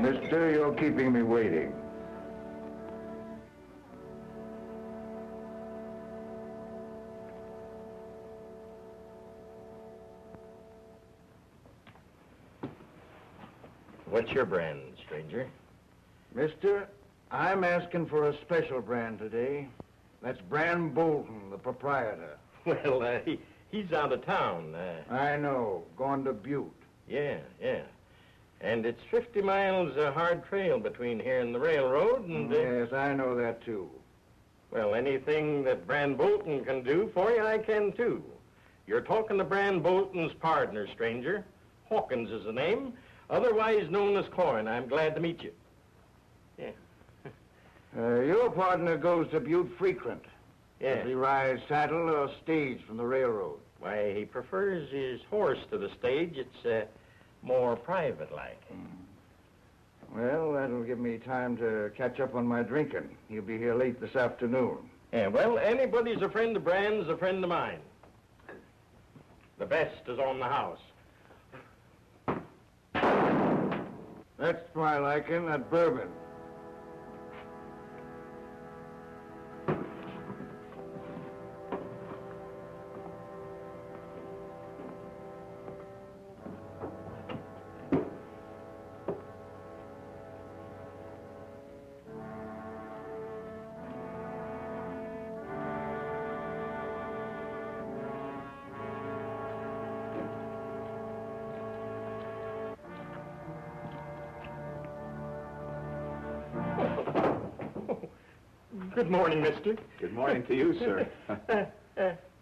Mister, you're keeping me waiting. What's your brand, stranger? Mister, I'm asking for a special brand today. That's Brand Bolton, the proprietor. Well, he's out of town. I know. Going to Butte. Yeah. And it's 50 miles a hard trail between here and the railroad, and... Yes, I know that, too. Well, anything that Brand Bolton can do for you, I can, too. You're talking to Brand Bolton's partner, stranger. Hawkins is the name, otherwise known as Corin. I'm glad to meet you. Yeah. Your partner goes to Butte frequent. Yeah. Does he ride saddle or stage from the railroad? Why, he prefers his horse to the stage. It's more private-like. Well, that'll give me time to catch up on my drinking. He'll be here late this afternoon. Yeah, well, anybody's a friend of Brand's a friend of mine. The best is on the house. That's my liking, that bourbon. Good morning, mister. Good morning to you, sir.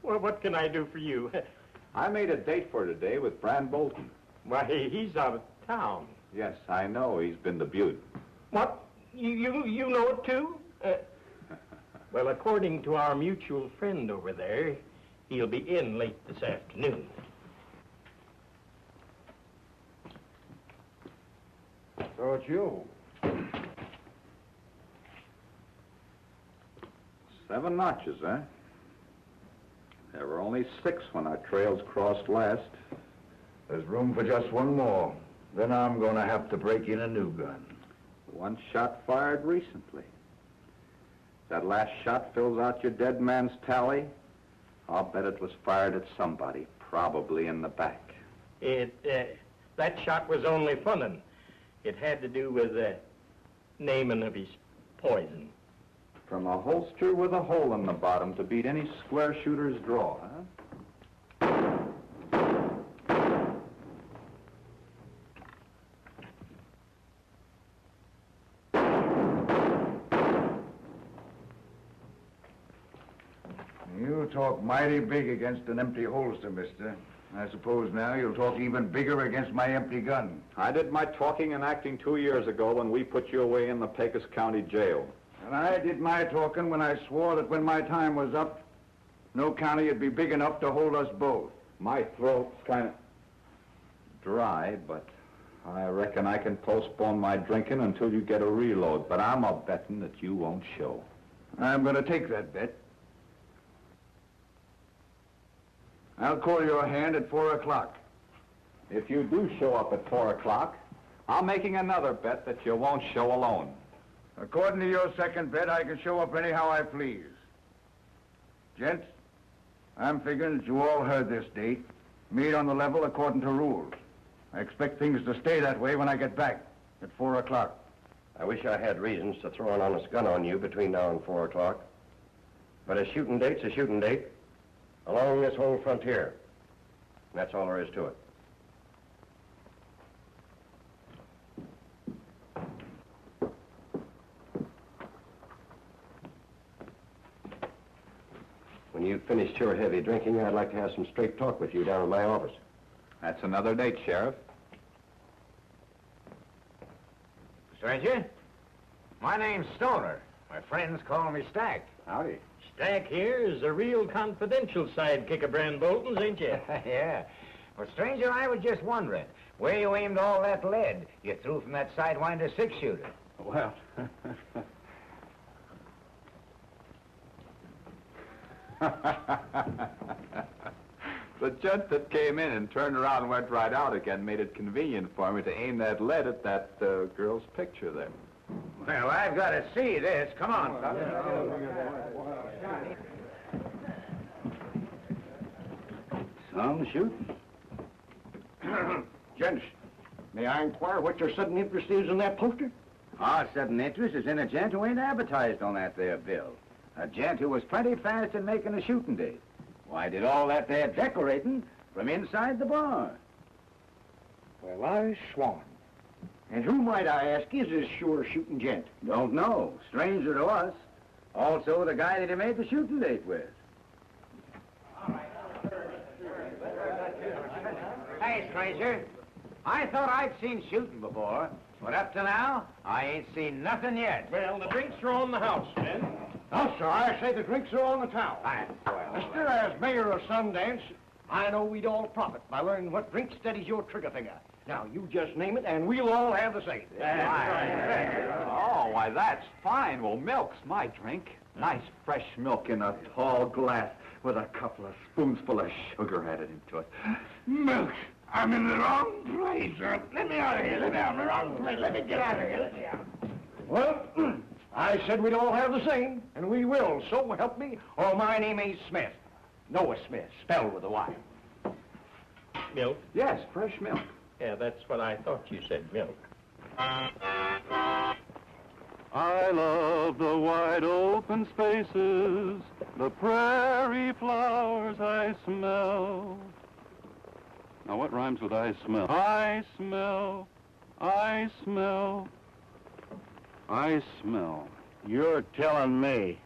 Well, what can I do for you? I made a date for today with Brand Bolton. Why, he's out of town. Yes, I know. He's been to Butte. What? You know it, too? Well, according to our mutual friend over there, he'll be in late this afternoon. So it's you. 7 notches, eh? There were only 6 when our trails crossed last. There's room for just one more. Then I'm going to have to break in a new gun. 1 shot fired recently. That last shot fills out your dead man's tally. I'll bet it was fired at somebody, probably in the back. That shot was only funnin'. It had to do with the naming of his poison. From a holster with a hole in the bottom to beat any square shooter's draw, huh? You talk mighty big against an empty holster, mister. I suppose now you'll talk even bigger against my empty gun. I did my talking and acting 2 years ago when we put you away in the Pecos County jail. And I did my talking when I swore that when my time was up, no county would be big enough to hold us both. My throat's kind of dry, but I reckon I can postpone my drinking until you get a reload. But I'm a-betting that you won't show. I'm going to take that bet. I'll call your hand at 4 o'clock. If you do show up at 4 o'clock, I'm making another bet that you won't show alone. According to your second bet, I can show up anyhow I please. Gents, I'm figuring that you all heard this date. Meet on the level according to rules. I expect things to stay that way when I get back at 4 o'clock. I wish I had reasons to throw an honest gun on you between now and 4 o'clock. But a shooting date's a shooting date along this whole frontier. And that's all there is to it. When you've finished your heavy drinking, I'd like to have some straight talk with you down in my office. That's another date, Sheriff. Stranger, my name's Stoner. My friends call me Stack. Howdy. Stack here is a real confidential sidekick of Brand Bolton's, ain't you? Yeah. Well, stranger, I was just wondering where you aimed all that lead you threw from that Sidewinder 6-shooter. Well, The gent that came in and turned around and went right out again made it convenient for me to aim that lead at that girl's picture there. Well, I've got to see this. Come on, fellas. Some shooting. Gents, may I inquire what your sudden interest is in that poster? Our sudden interest is in a gent who ain't advertised on that there bill. A gent who was plenty fast in making a shooting date. Why, did all that there decorating from inside the bar. Well, I swan. And who, might I ask, is this sure shooting gent? Don't know. Stranger to us. Also the guy that he made the shooting date with. Hey, stranger. I thought I'd seen shooting before, but up to now, I ain't seen nothing yet. Well, the drinks are on the house, Ben. No, sir, I say the drinks are on the town. Mister, as mayor of Sundance, I know we'd all profit by learning what drink steadies your trigger finger. Now, you just name it, and we'll all have the same. Oh, why, that's fine. Well, milk's my drink. Nice fresh milk in a tall glass with a couple of spoonsful of sugar added into it. Milk. I'm in the wrong place. Let me out of here. Let me out of the wrong place. Let me get out of here. Let me out. Well, I said we'd all have the same, and we will. So help me, or my name ain't Smith. Noah Smith, spelled with a Y. Milk? Yes, fresh milk. Yeah, that's what I thought you said, milk. I love the wide open spaces, the prairie flowers I smell. Now what rhymes with I smell? I smell, I smell, I smell. You're telling me.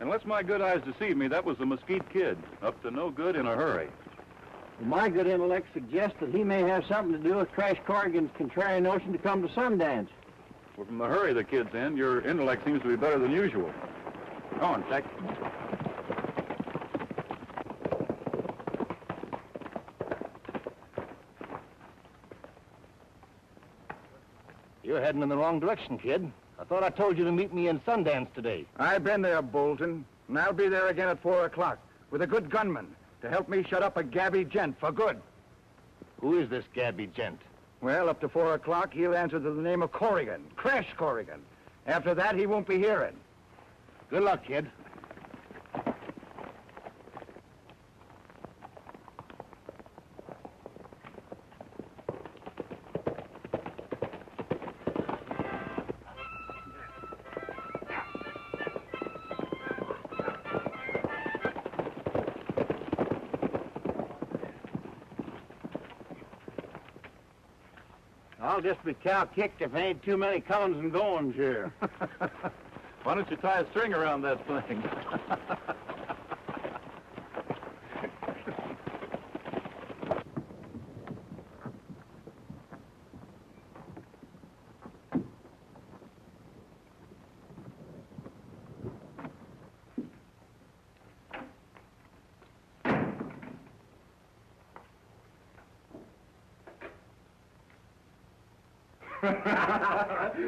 Unless my good eyes deceive me, that was the Mesquite Kid, up to no good in a hurry. My good intellect suggests that he may have something to do with Crash Corrigan's contrary notion to come to Sundance. Well, from the hurry the kid's in, your intellect seems to be better than usual. Go on, Jack. You're heading in the wrong direction, kid. I thought I told you to meet me in Sundance today. I've been there, Bolton, and I'll be there again at 4 o'clock with a good gunman to help me shut up a gabby gent for good. Who is this gabby gent? Well, up to 4 o'clock, he'll answer to the name of Corrigan, Crash Corrigan. After that, he won't be hearing. Good luck, kid. I'll just be cow-kicked if there ain't too many comings and goings here. Why don't you tie a string around that thing?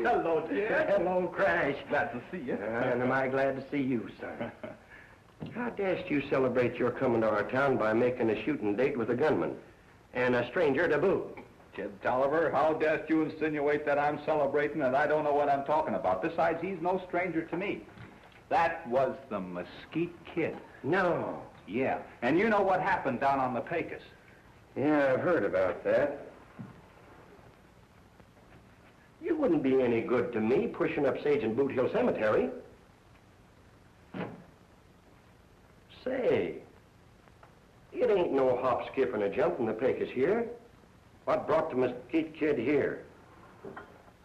Hello, kid. Hello, Crash. Glad to see you. And am I glad to see you, sir. How dashed you celebrate your coming to our town by making a shooting date with a gunman and a stranger to boot? Kid Tolliver, how dare you insinuate that I'm celebrating and I don't know what I'm talking about? Besides, he's no stranger to me. That was the Mesquite Kid. No. Yeah, and you know what happened down on the Pecos. Yeah, I've heard about that. You wouldn't be any good to me pushing up Sage and Boot Hill Cemetery. Say, it ain't no hop, skip, and a jump from the Pecos here. What brought the Mesquite Kid here?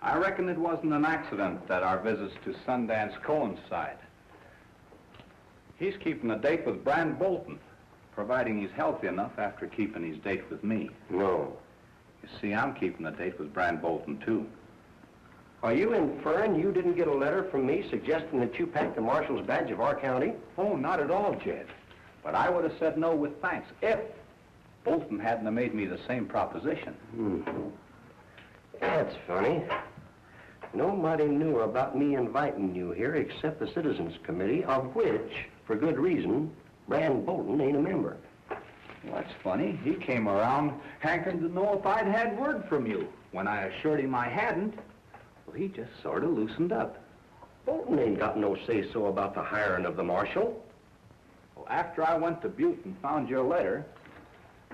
I reckon it wasn't an accident that our visits to Sundance coincide. He's keeping a date with Brand Bolton, providing he's healthy enough after keeping his date with me. No. You see, I'm keeping a date with Brand Bolton, too. Are you inferring you didn't get a letter from me suggesting that you packed the marshal's badge of our county? Oh, not at all, Jed. But I would have said no with thanks if Bolton hadn't have made me the same proposition. That's funny. Nobody knew about me inviting you here except the Citizens Committee, of which, for good reason, Brand Bolton ain't a member. Well, that's funny. He came around hankering to know if I'd had word from you. When I assured him I hadn't, well, he just sort of loosened up. Bolton ain't got no say-so about the hiring of the marshal. Well, after I went to Butte and found your letter,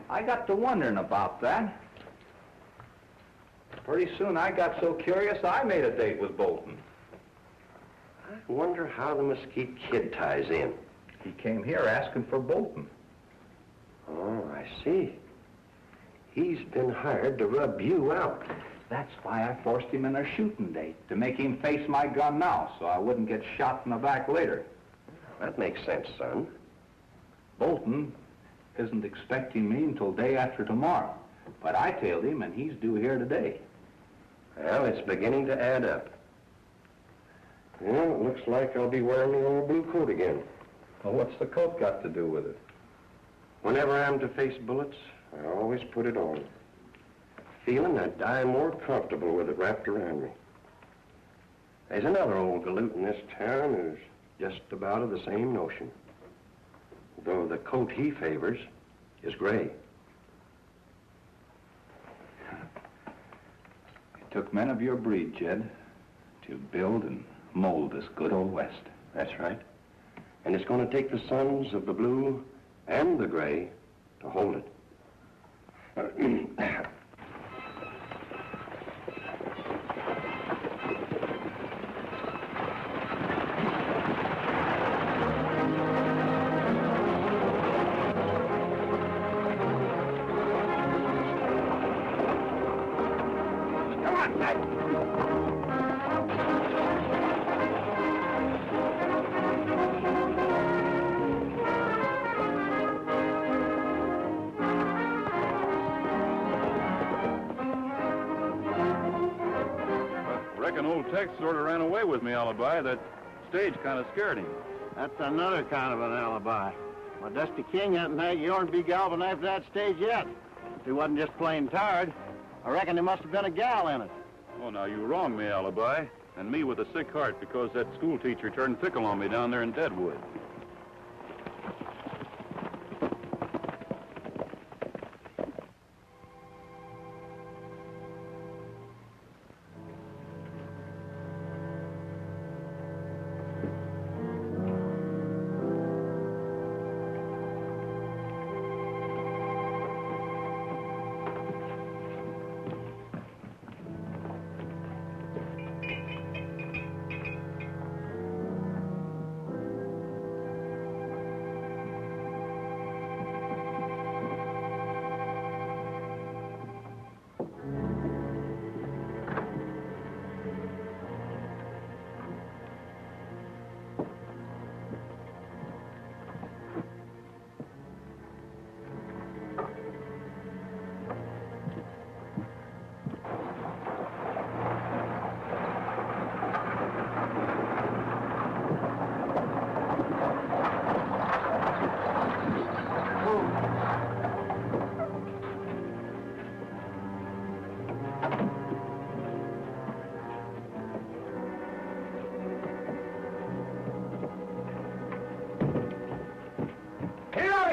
I got to wondering about that. Pretty soon I got so curious I made a date with Bolton. I wonder how the Mesquite Kid ties in. He came here asking for Bolton. Oh, I see. He's been hired to rub you out. That's why I forced him in a shooting date, to make him face my gun now so I wouldn't get shot in the back later. That makes sense, son. Bolton isn't expecting me until day after tomorrow, but I tailed him and he's due here today. Well, it's beginning to add up. Well, it looks like I'll be wearing the old blue coat again. Well, what's the coat got to do with it? Whenever I'm to face bullets, I always put it on, feeling I'd die more comfortable with it wrapped around me. There's another old galoot in this town who's just about of the same notion, though the coat he favors is gray. It took men of your breed, Jed, to build and mold this good old West. That's right. And it's going to take the sons of the blue and the gray to hold it. Tex sort of ran away with me, Alibi. That stage kind of scared him. That's another kind of an alibi. My Dusty King hadn't had yarn be galvin after that stage yet. If he wasn't just plain tired, I reckon there must have been a gal in it. Oh, now, you wronged me, Alibi. And me with a sick heart because that school teacher turned fickle on me down there in Deadwood.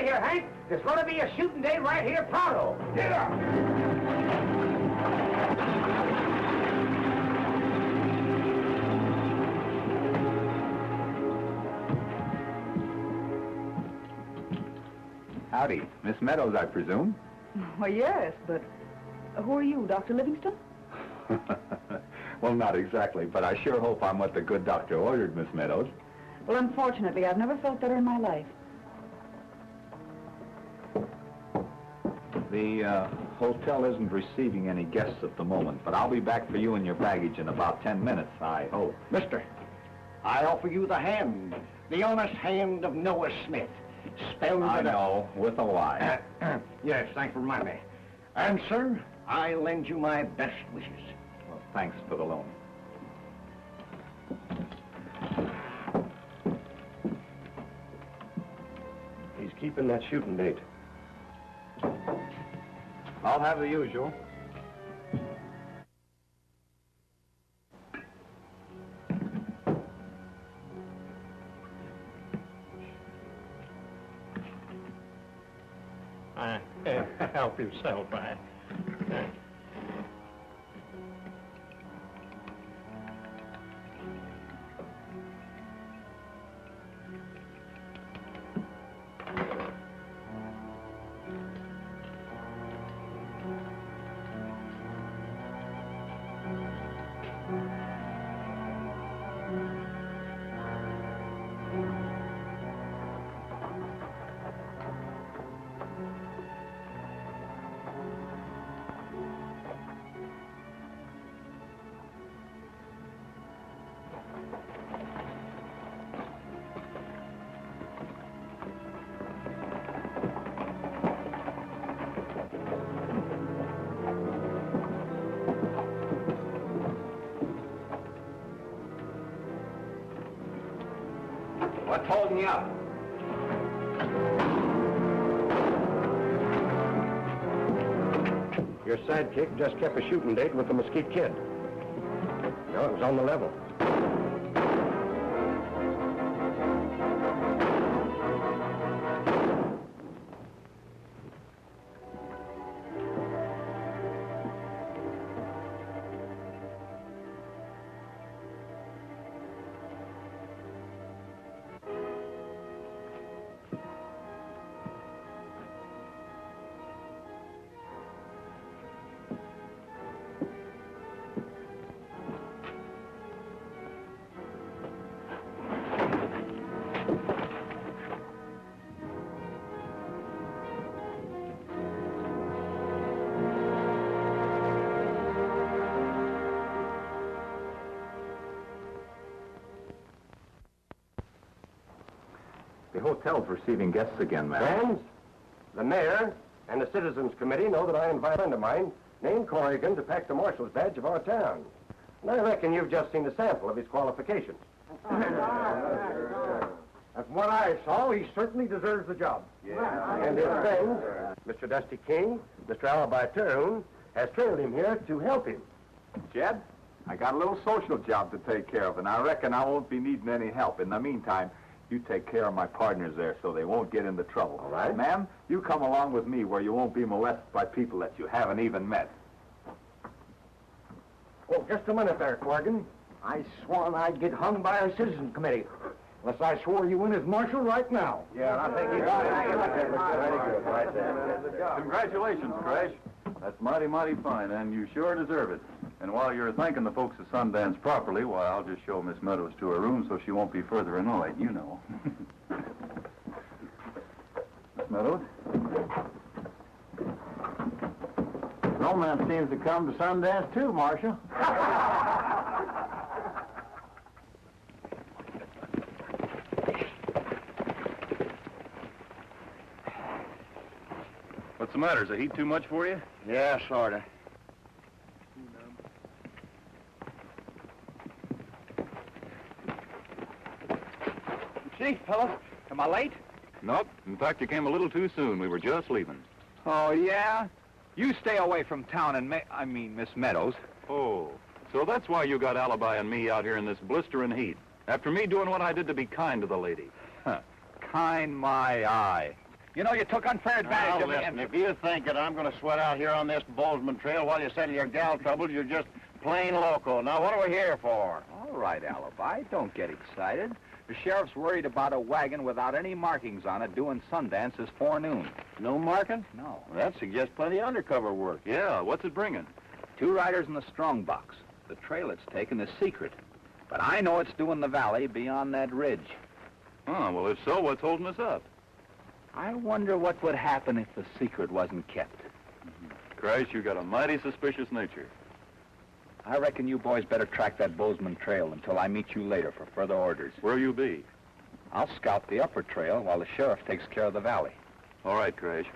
Hank. There's going to be a shooting day right here pronto. Get up! Howdy. Miss Meadows, I presume? Well, yes, but who are you, Dr. Livingston? Well, not exactly, but I sure hope I'm what the good doctor ordered, Miss Meadows. Well, unfortunately, I've never felt better in my life. The hotel isn't receiving any guests at the moment, but I'll be back for you and your baggage in about 10 minutes, I hope. Mister, I offer you the hand, the honest hand of Noah Smith. Spelled I know, with a Y. Yes, thanks for reminding me. And, sir, I lend you my best wishes. Well, thanks for the loan. He's keeping that shooting date? I'll have the usual. Help yourself, man. What's holding you up? Your sidekick just kept a shooting date with the Mesquite Kid. No, it was on the level. The hotel's receiving guests again, ma'am. Friends, the mayor and the citizens committee know that I invite a friend of mine named Corrigan to pack the marshal's badge of our town. And I reckon you've just seen a sample of his qualifications. From what I saw, he certainly deserves the job. And his friend, Mr. Dusty King, Mr. Alibi Terhune, has trailed him here to help him. Jed, I got a little social job to take care of, and I reckon I won't be needing any help. In the meantime, you take care of my partners there so they won't get into trouble. All right. Ma'am, you come along with me where you won't be molested by people that you haven't even met. Oh, just a minute there, Corrigan. I sworn I'd get hung by our citizen committee. Unless I swore you in as marshal right now. Yeah, I think he's very good right there. Congratulations, Crash. That's mighty, mighty fine, and you sure deserve it. And while you're thanking the folks at Sundance properly, why, I'll just show Miss Meadows to her room so she won't be further annoyed, you know. Miss Meadows? Romance seems to come to Sundance, too, Marshal. What's the matter? Is the heat too much for you? Yeah, sorta. See, fellas, am I late? Nope. In fact, you came a little too soon. We were just leaving. Oh, yeah? You stay away from town and Miss Meadows. Oh, so that's why you got Alibi and me out here in this blistering heat. After me doing what I did to be kind to the lady. Huh. Kind my eye. You know, you took unfair advantage of me. Listen, if you think that I'm going to sweat out here on this Bozeman Trail while you settle your gal troubles, you're just plain loco. Now, what are we here for? All right, Alibi, don't get excited. The sheriff's worried about a wagon without any markings on it doing Sundance this forenoon. No marking? No. Well, that suggests plenty of undercover work. Yeah, what's it bringing? 2 riders in the strong box. The trail it's taken is secret. But I know it's doing the valley beyond that ridge. Oh, well, if so, what's holding us up? I wonder what would happen if the secret wasn't kept. Christ, you got a mighty suspicious nature. I reckon you boys better track that Bozeman Trail until I meet you later for further orders. Where'll you be? I'll scout the upper trail while the sheriff takes care of the valley. All right, Crash.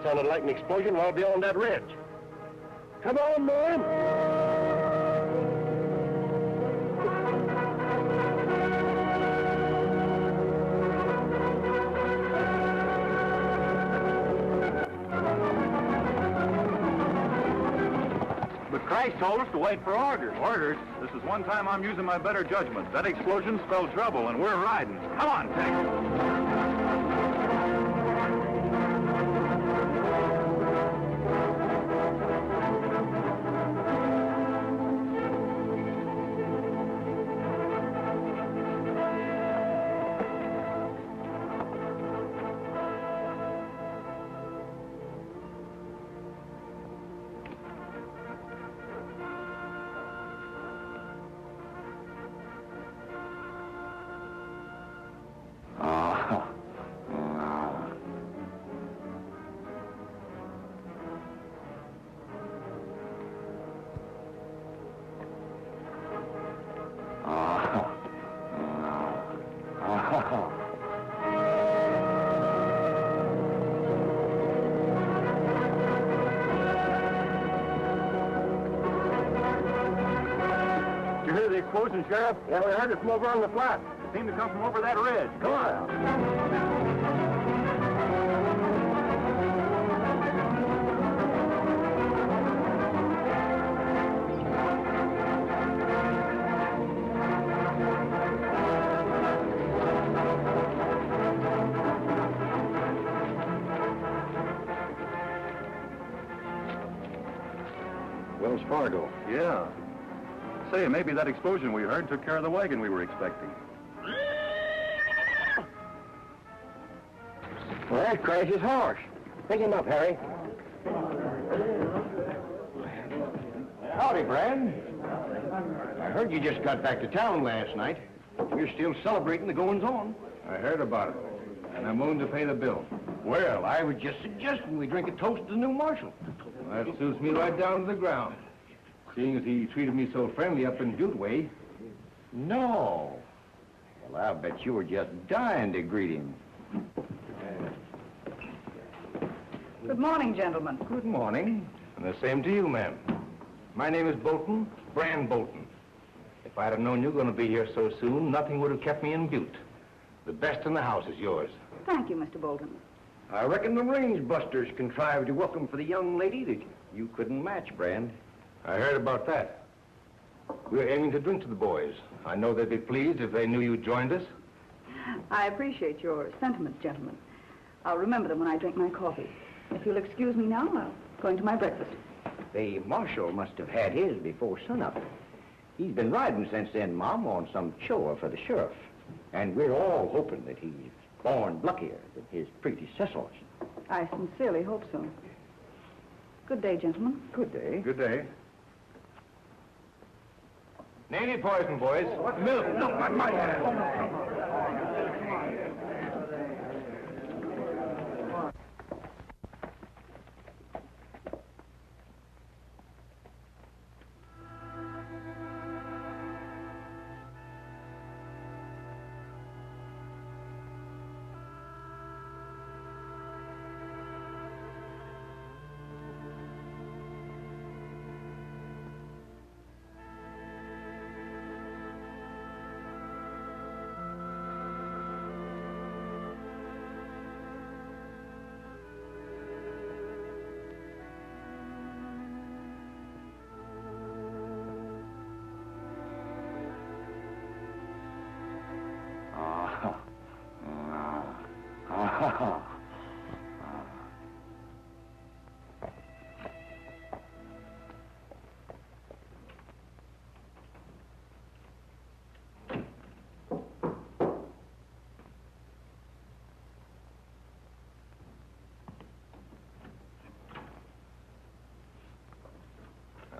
Sounded like an explosion well beyond that ridge. Come on, man! But Christ told us to wait for orders. Orders? This is one time I'm using my better judgment. That explosion spelled trouble, and we're riding. Come on, Tex. Explosion, Sheriff? Yeah, we heard it from over on the flat. It seemed to come from over that ridge. Come on. Wells Fargo. Yeah. Say, maybe that explosion we heard took care of the wagon we were expecting. Well, that crash is harsh. Pick him up, Harry. Howdy, Brand. I heard you just got back to town last night. You're still celebrating the goings-on. I heard about it, and I'm willing to pay the bill. Well, I was just suggesting we drink a toast to the new marshal. That suits me right down to the ground. Seeing as he treated me so friendly up in Butte way. No. Well, I bet you were just dying to greet him. Good morning, gentlemen. Good morning. And the same to you, ma'am. My name is Bolton, Brand Bolton. If I'd have known you were going to be here so soon, nothing would have kept me in Butte. The best in the house is yours. Thank you, Mr. Bolton. I reckon the range busters contrived a welcome for the young lady that you couldn't match, Brand. I heard about that. We're aiming to drink to the boys. I know they'd be pleased if they knew you joined us. I appreciate your sentiments, gentlemen. I'll remember them when I drink my coffee. If you'll excuse me now, I'll go into my breakfast. The marshal must have had his before sunup. He's been riding since then, Mom, on some chore for the sheriff. And we're all hoping that he's born luckier than his predecessors. I sincerely hope so. Good day, gentlemen. Good day. Good day. Name your poison, boys. Milk, my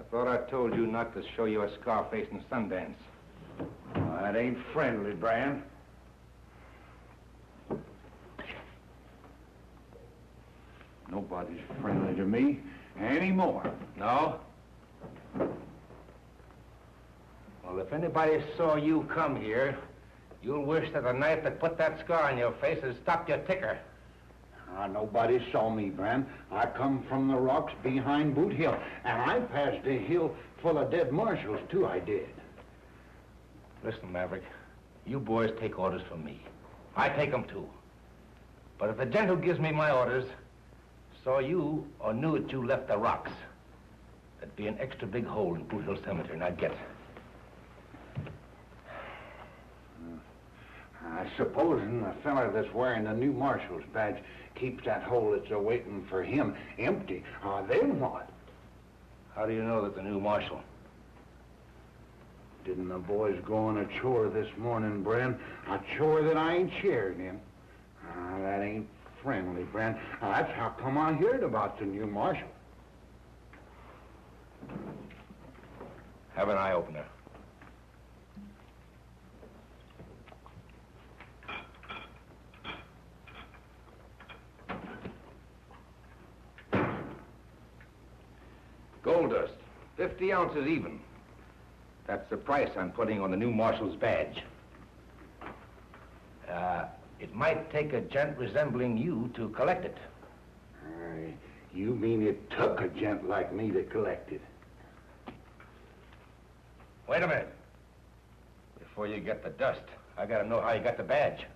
I thought I told you not to show your scar face in Sundance. That ain't friendly, Brand. Nobody's friendly to me anymore. No? Well, if anybody saw you come here, you'll wish that the knife that put that scar on your face had stopped your ticker. Nobody saw me, Brand. I come from the rocks behind Boot Hill, and I passed a hill full of dead marshals, too, I did. Listen, Maverick, you boys take orders from me. I take them, too. But if the gent who gives me my orders saw you or knew that you left the rocks, there'd be an extra big hole in Boot Hill Cemetery, and I'd get it. I suppose the fella that's wearing the new marshal's badge keeps that hole that's awaiting for him empty. Then what? How do you know that the new marshal? Didn't the boys go on a chore this morning, Brand? A chore that I ain't shared in. That ain't friendly, Brand. That's how come I heard about the new marshal. Have an eye-opener. Gold dust, 50 ounces even. That's the price I'm putting on the new marshal's badge. It might take a gent resembling you to collect it. You mean it took a gent like me to collect it? Wait a minute. Before you get the dust, I gotta know how you got the badge.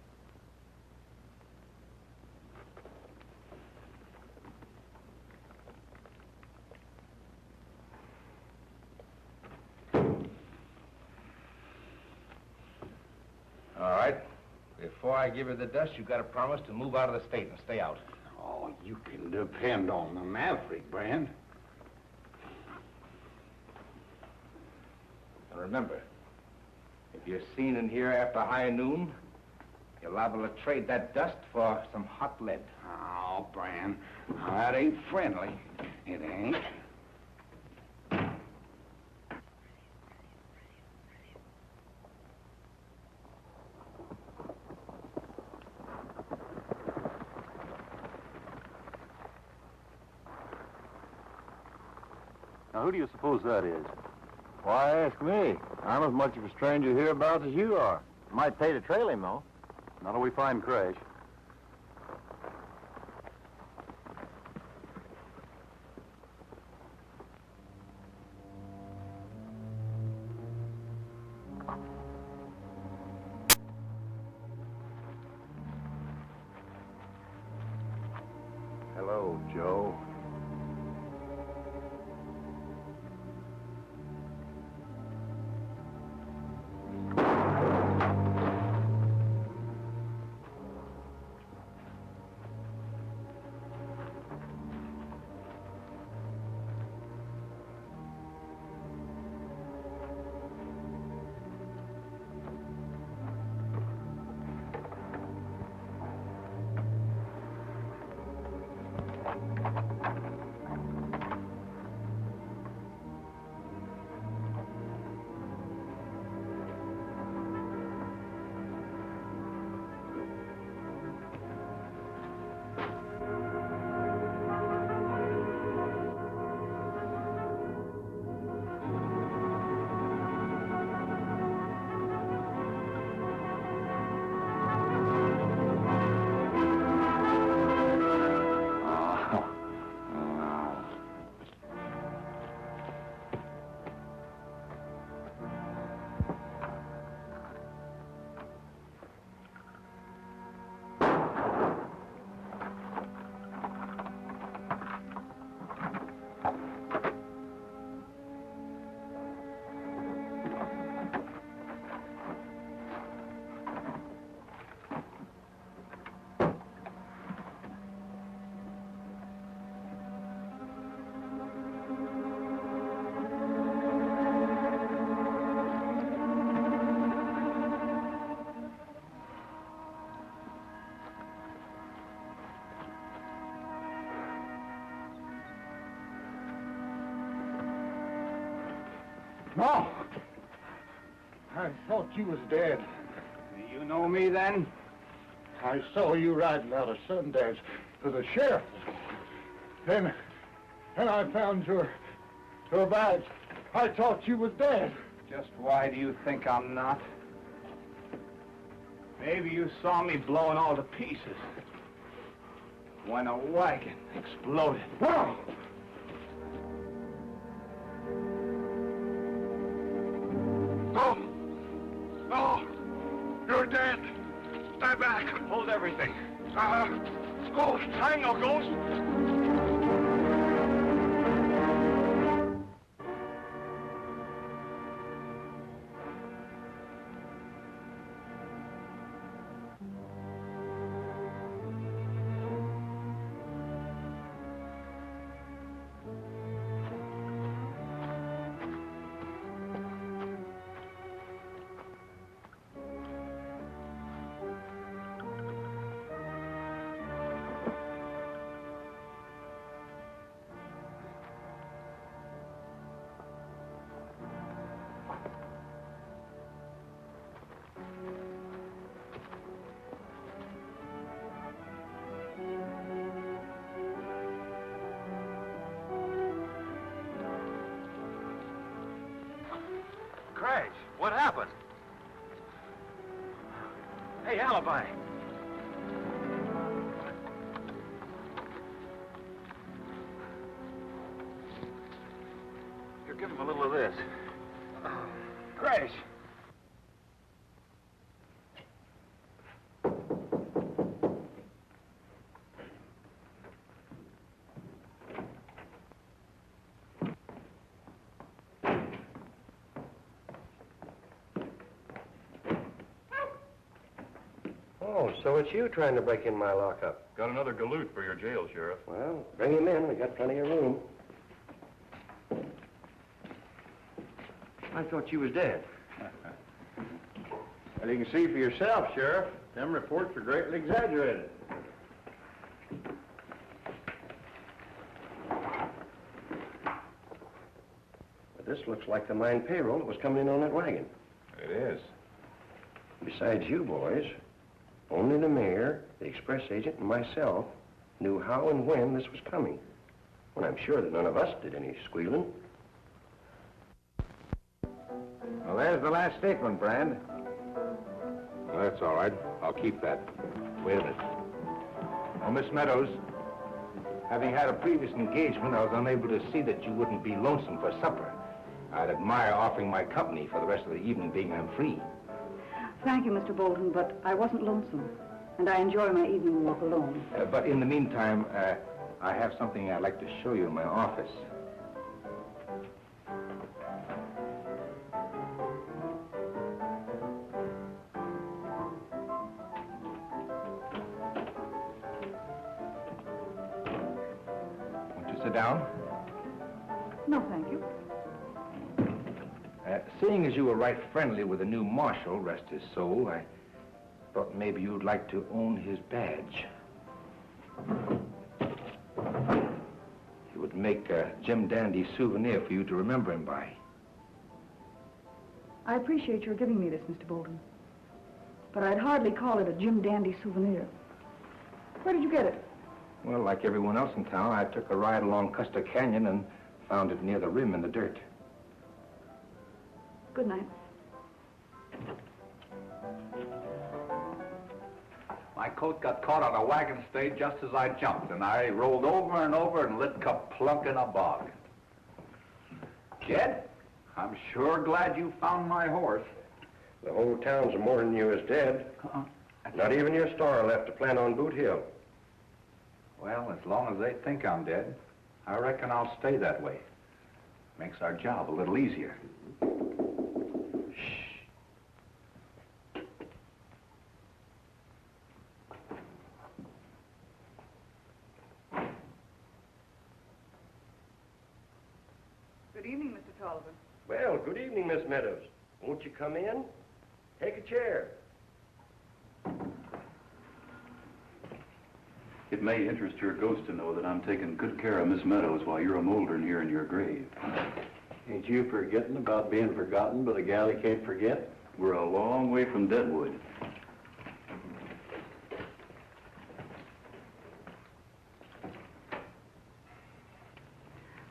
All right. Before I give you the dust, you got to promise to move out of the state and stay out. Oh, you can depend on the Maverick, Brand. And remember, if you're seen in here after high noon, you're liable to trade that dust for some hot lead. Oh, Brand, that ain't friendly. It ain't. Now, who do you suppose that is? Why, ask me. I'm as much of a stranger hereabouts as you are. Might pay to trail him, though. Not till we find Crash. Hello, Joe. No. I thought you was dead. You know me then? I saw you riding out of Sundance to the sheriff. Then I found your badge. I thought you was dead. Just why do you think I'm not? Maybe you saw me blowing all to pieces. when a wagon exploded. Whoa! No! No! You're dead! Stay back! Hold everything. Ghost! I know ghost! Crash, what happened? Hey, Alibi. Here, give him a little of this. Crash. Oh, so it's you trying to break in my lockup. Got another galoot for your jail, Sheriff. Well, bring him in. We got plenty of room. I thought you was dead. Well, you can see for yourself, Sheriff. Them reports are greatly exaggerated. But this looks like the mine payroll that was coming in on that wagon. It is. Besides you boys, only the mayor, the express agent, and myself knew how and when this was coming. Well, I'm sure that none of us did any squealing. Well, there's the last statement, Brand. Well, that's all right. I'll keep that. Wait a minute. Oh, Miss Meadows, having had a previous engagement, I was unable to see that you wouldn't be lonesome for supper. I'd admire offering my company for the rest of the evening, being I'm free. Thank you, Mr. Bolton, but I wasn't lonesome, and I enjoy my evening walk alone. But in the meantime, I have something I'd like to show you in my office. Won't you sit down? No, thank you. Seeing as you were right friendly with the new marshal, rest his soul, I thought maybe you'd like to own his badge. It would make a Jim Dandy souvenir for you to remember him by. I appreciate your giving me this, Mr. Bolton, but I'd hardly call it a Jim Dandy souvenir. Where did you get it? Well, like everyone else in town, I took a ride along Custer Canyon and found it near the rim in the dirt. Good night. My coat got caught on a wagon stay just as I jumped, and I rolled over and over and lit plunk in a bog. Jed, I'm sure glad you found my horse. The whole town's mourning you as dead. Not even your star left to plant on Boot Hill. Well, as long as they think I'm dead, I reckon I'll stay that way. Makes our job a little easier. Good evening, Mr. Tolliver. Well, good evening, Miss Meadows. Won't you come in? Take a chair. It may interest your ghost to know that I'm taking good care of Miss Meadows while you're a moldering here in your grave. Ain't you forgetting about being forgotten, but a gal you can't forget? We're a long way from Deadwood.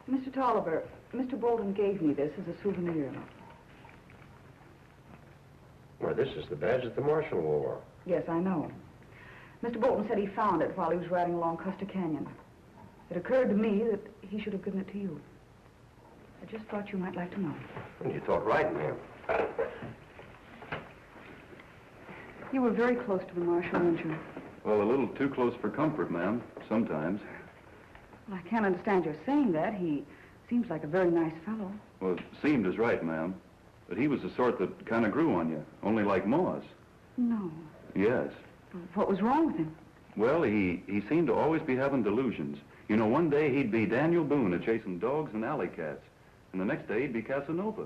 Mr. Tolliver, Mr. Bolton gave me this as a souvenir. Well, this is the badge that the marshal wore. Yes, I know. Mr. Bolton said he found it while he was riding along Custer Canyon. It occurred to me that he should have given it to you. I just thought you might like to know. You thought right, ma'am. You were very close to the Marshal, weren't you? Well, a little too close for comfort, ma'am, sometimes. Well, I can't understand your saying that. He seems like a very nice fellow. Well, seemed is right, ma'am. But he was the sort that kind of grew on you, only like moss. No. Yes. What was wrong with him? Well, he seemed to always be having delusions. You know, one day he'd be Daniel Boone chasing dogs and alley cats. And the next day he'd be Casanova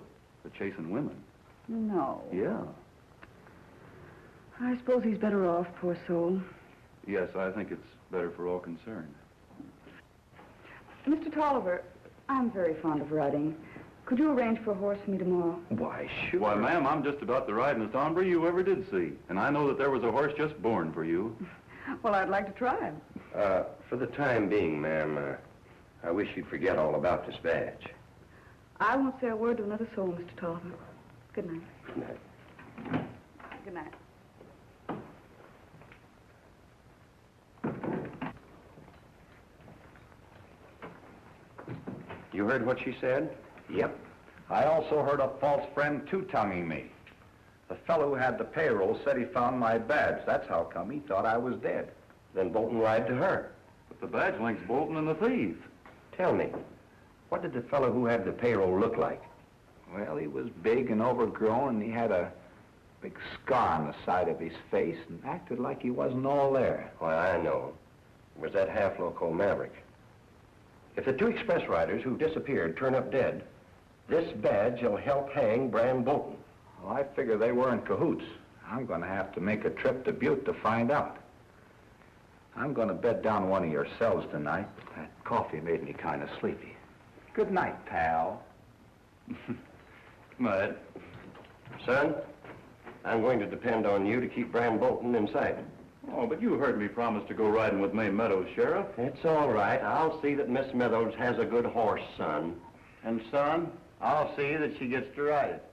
chasing women. No. Yeah. I suppose he's better off, poor soul. Yes, I think it's better for all concerned. Mr. Tolliver, I'm very fond of riding. Could you arrange for a horse for me tomorrow? Why, sure. Why, ma'am, I'm just about the ridingest hombre you ever did see. And I know that there was a horse just born for you. Well, I'd like to try him. For the time being, ma'am, I wish you'd forget all about this badge. I won't say a word to another soul, Mr. Tolliver. Good night. Good night. Good night. You heard what she said? Yep. I also heard a false friend two-tonguing me. The fellow who had the payroll said he found my badge. That's how come he thought I was dead. Then Bolton lied to her. But the badge links Bolton and the thief. Tell me, what did the fellow who had the payroll look like? Well, he was big and overgrown, and he had a big scar on the side of his face and acted like he wasn't all there. Why, I know. It was that half-loco Maverick. If the two express riders who disappeared turn up dead, this badge will help hang Bran Bolton. Well, I figure they were in cahoots. I'm going to have to make a trip to Butte to find out. I'm going to bed down one of your cells tonight. That coffee made me kind of sleepy. Good night, pal. Mud. Son, I'm going to depend on you to keep Bran Bolton in sight. Oh, but you heard me promise to go riding with May Meadows, Sheriff. It's all right. I'll see that Miss Meadows has a good horse, son. And, son, I'll see that she gets to ride it.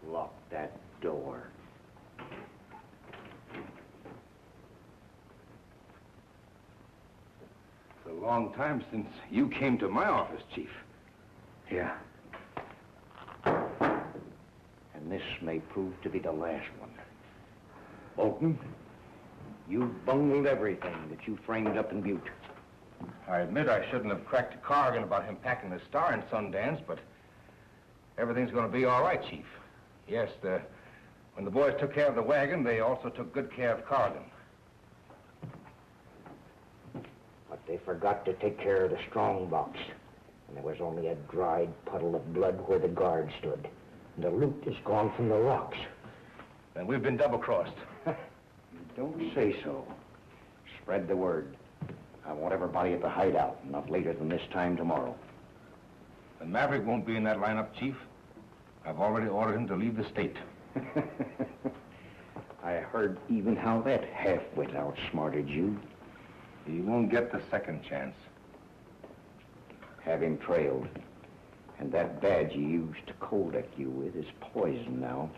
Lock that door. It's a long time since you came to my office, Chief. Yeah. And this may prove to be the last one. Bolton, you've bungled everything that you framed up in Butte. I admit I shouldn't have cracked a Corrigan about him packing the Star in Sundance, but everything's going to be all right, Chief. Yes, when the boys took care of the wagon, they also took good care of Corrigan. But they forgot to take care of the strong box. And there was only a dried puddle of blood where the guard stood. And the loot is gone from the rocks. Then we've been double-crossed. Don't say so. Spread the word. I want everybody at the hideout, not later than this time tomorrow. The Maverick won't be in that lineup, Chief. I've already ordered him to leave the state. I heard even how that half-wit outsmarted you. He won't get the second chance. Have him trailed. And that badge you used to cold-deck you with is poison now.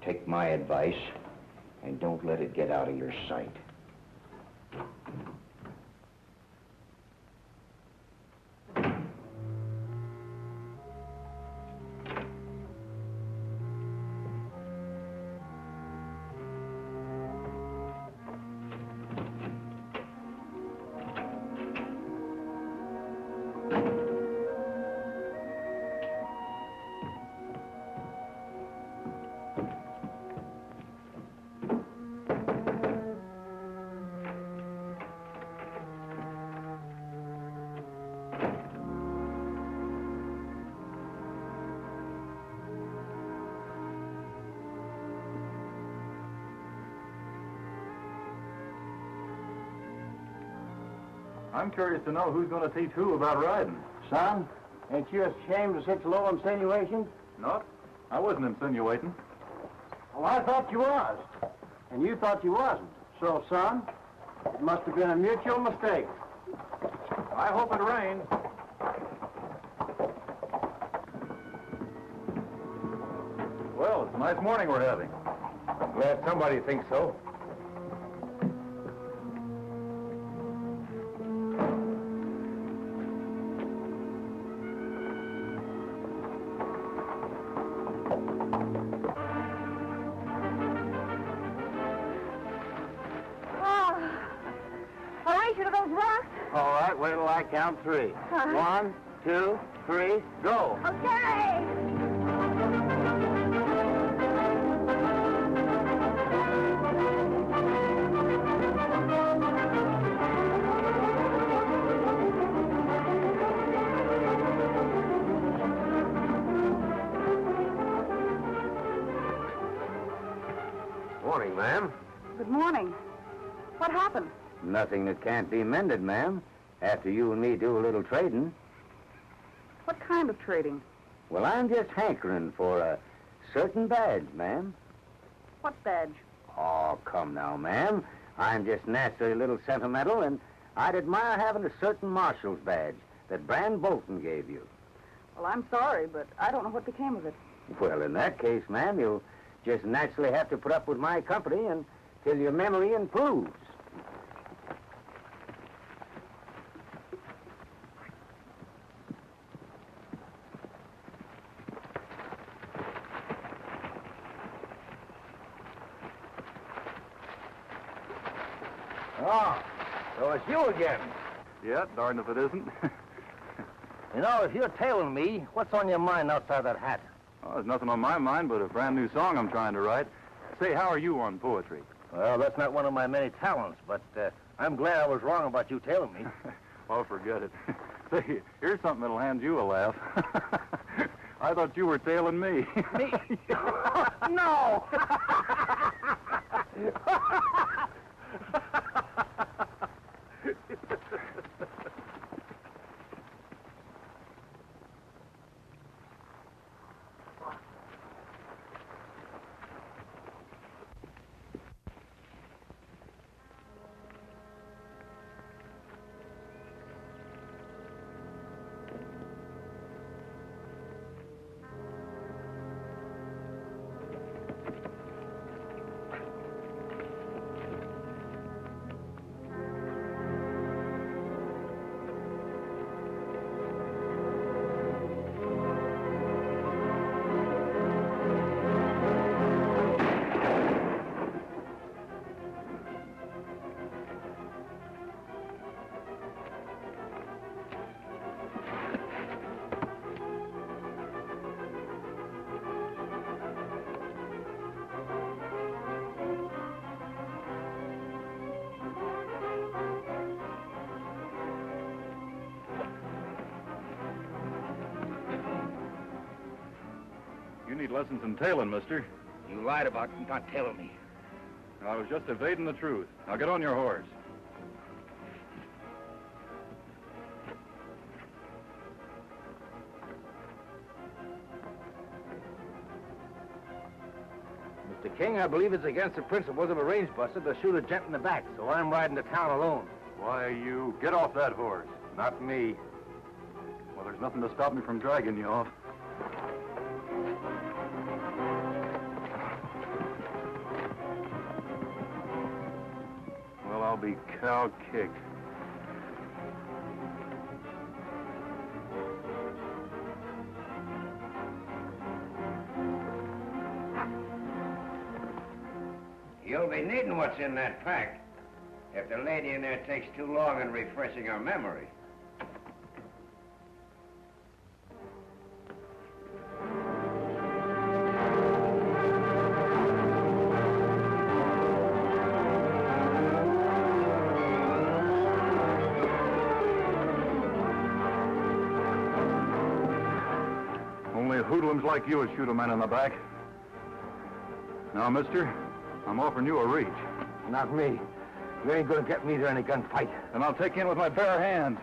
Take my advice, and don't let it get out of your sight. I'm curious to know who's going to teach who about riding. Son, ain't you ashamed of such low insinuations? Not. I wasn't insinuating. Well, I thought you was. And you thought you wasn't. So, son, it must have been a mutual mistake. I hope it rains. Well, it's a nice morning we're having. I'm glad somebody thinks so. All right, wait till I count 3. 1, 2, 3, go. Okay. Morning, ma'am. Good morning. What happened? Nothing that can't be mended, ma'am. After you and me do a little trading. What kind of trading? Well, I'm just hankering for a certain badge, ma'am. What badge? Oh, come now, ma'am. I'm just naturally a little sentimental, and I'd admire having a certain marshal's badge that Brand Bolton gave you. Well, I'm sorry, but I don't know what became of it. Well, in that case, ma'am, you'll just naturally have to put up with my company until your memory improves. Oh, so it's you again. Yeah, darned if it isn't. You know, if you're tailing me, what's on your mind outside that hat? Oh, there's nothing on my mind but a brand new song I'm trying to write. Say, how are you on poetry? Well, that's not one of my many talents, but I'm glad I was wrong about you tailing me. Oh, forget it. Say, here's something that'll hand you a laugh. I thought you were tailing me. Me? No! You need lessons in tailing, mister. You lied about not tailing me. I was just evading the truth. Now get on your horse. Mr. King, I believe it's against the principles of a range buster to shoot a gent in the back, so I'm riding to town alone. Why, you get off that horse. Not me. Well, there's nothing to stop me from dragging you off. Well, I'll be cow-kicked. You'll be needing what's in that pack if the lady in there takes too long in refreshing her memory. Only hoodlums like you would shoot a man in the back. Now, mister, I'm offering you a reach. Not me. You ain't gonna get me to any gunfight. And I'll take you in with my bare hand.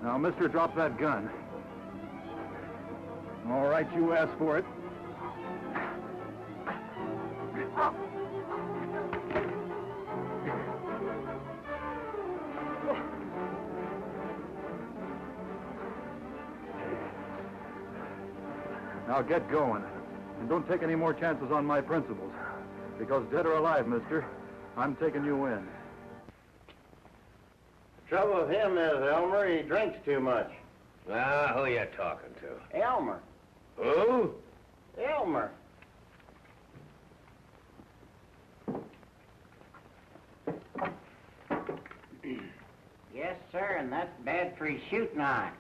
Now, mister, drop that gun. All right, you asked for it. Now get going. And don't take any more chances on my principles. Because dead or alive, mister, I'm taking you in. Trouble with him is, Elmer, he drinks too much. Ah, who you talking to? Elmer. Who? Elmer. Yes, sir, and that's bad for his shooting eye.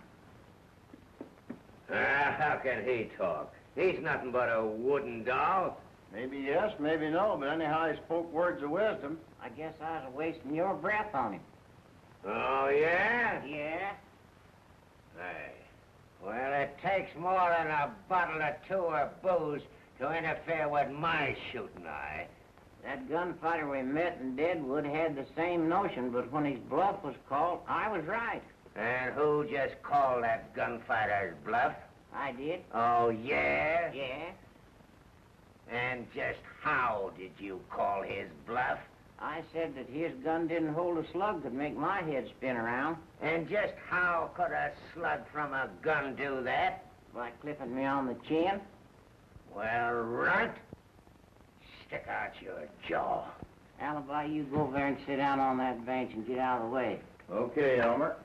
Ah, how can he talk? He's nothing but a wooden doll. Maybe yes, maybe no, but anyhow he spoke words of wisdom. I guess I was wasting your breath on him. Oh, yeah? Yeah? Hey. Well, it takes more than a bottle or two of booze to interfere with my shooting eye. That gunfighter we met in Deadwood had the same notion, but when his bluff was called, I was right. And who just called that gunfighter's bluff? I did. Oh, yeah? Yeah? And just how did you call his bluff? I said that his gun didn't hold a slug that make my head spin around. And just how could a slug from a gun do that? By clipping me on the chin. Well, runt, stick out your jaw. Alibi, you go over there and sit down on that bench and get out of the way. Okay, Elmer.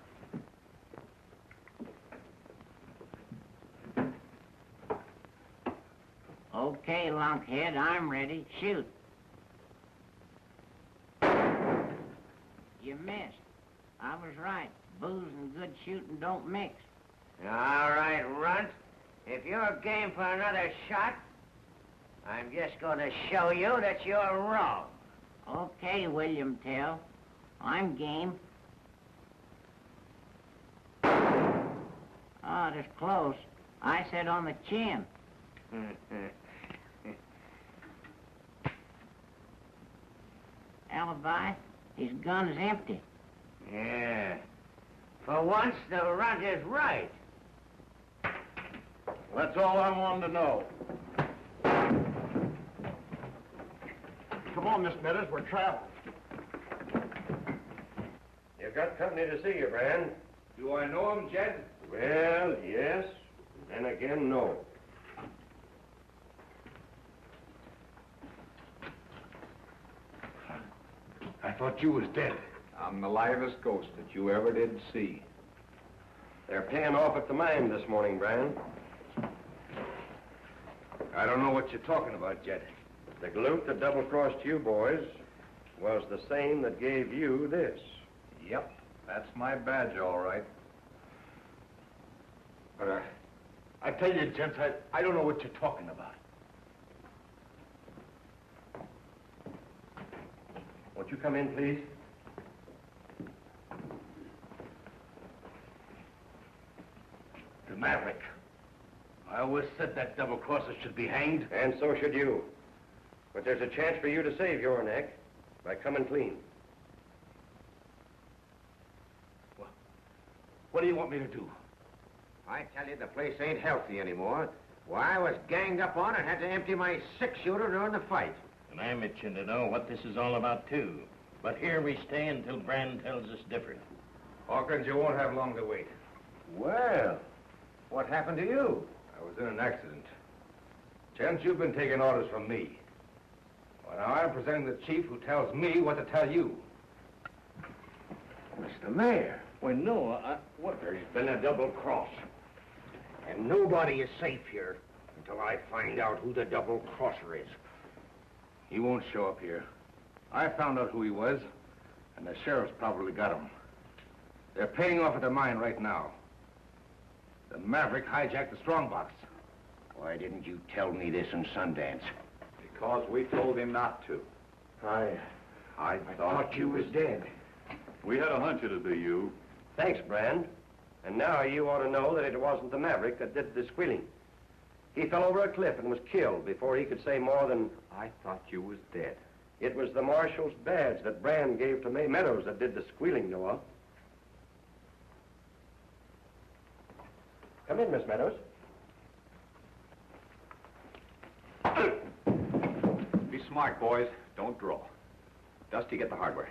Okay, lunkhead, I'm ready. Shoot. You missed. I was right. Booze and good shooting don't mix. All right, runt. If you're game for another shot, I'm just going to show you that you're wrong. Okay, William Tell. I'm game. Oh, that's close. I said on the chin. Alibi, his gun's empty. Yeah. For once, the runt is right. That's all I wanted to know. Come on, Miss Meadows, we're traveling. You've got company to see you, Brand. Do I know him, Jed? Well, yes, and then again, no. I thought you was dead. I'm the livest ghost that you ever did see. They're paying off at the mine this morning, Brand. I don't know what you're talking about, Jed. The galoot that double-crossed you boys was the same that gave you this. Yep, that's my badge, all right. But I tell you, gents, I don't know what you're talking about. Won't you come in, please? The Maverick. I always said that double-crosser should be hanged. And so should you. But there's a chance for you to save your neck by coming clean. What do you want me to do? I tell you, the place ain't healthy anymore. Why, I was ganged up on and had to empty my six-shooter during the fight. And I'm itching to know what this is all about, too. But here we stay until Brand tells us different. Hawkins, you won't have long to wait. Well, what happened to you? I was in an accident. Gents, you've been taking orders from me. Well, now I'm presenting the chief who tells me what to tell you. Mr. Mayor. Well, no, there's been a double cross. And nobody is safe here until I find out who the double crosser is. He won't show up here. I found out who he was, and the sheriff's probably got him. They're paying off at the mine right now. The Maverick hijacked the strongbox. Why didn't you tell me this in Sundance? Because we told him not to. I thought you was dead. We had a hunch it'd be you. Thanks, Brand. And now you ought to know that it wasn't the Maverick that did the squealing. He fell over a cliff and was killed before he could say more than, I thought you was dead. it was the marshal's badge that Brand gave to Meadows that did the squealing, Noah. Come in, Miss Meadows. Be smart, boys. Don't draw. Dusty, get the hardware.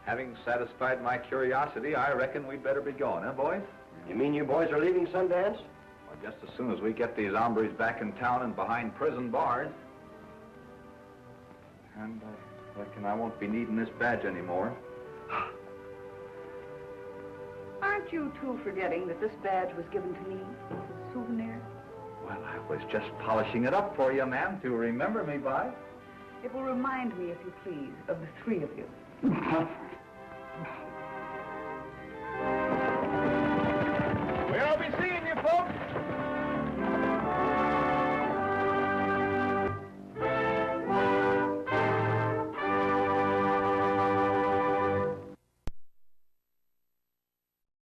Having satisfied my curiosity, I reckon we'd better be going, huh, boys? You mean you boys are leaving Sundance? Well, just as soon as we get these hombres back in town and behind prison bars. And I reckon I won't be needing this badge anymore. Aren't you two forgetting that this badge was given to me as a souvenir? Well, I was just polishing it up for you, ma'am, to remember me by. It will remind me, if you please, of the three of you.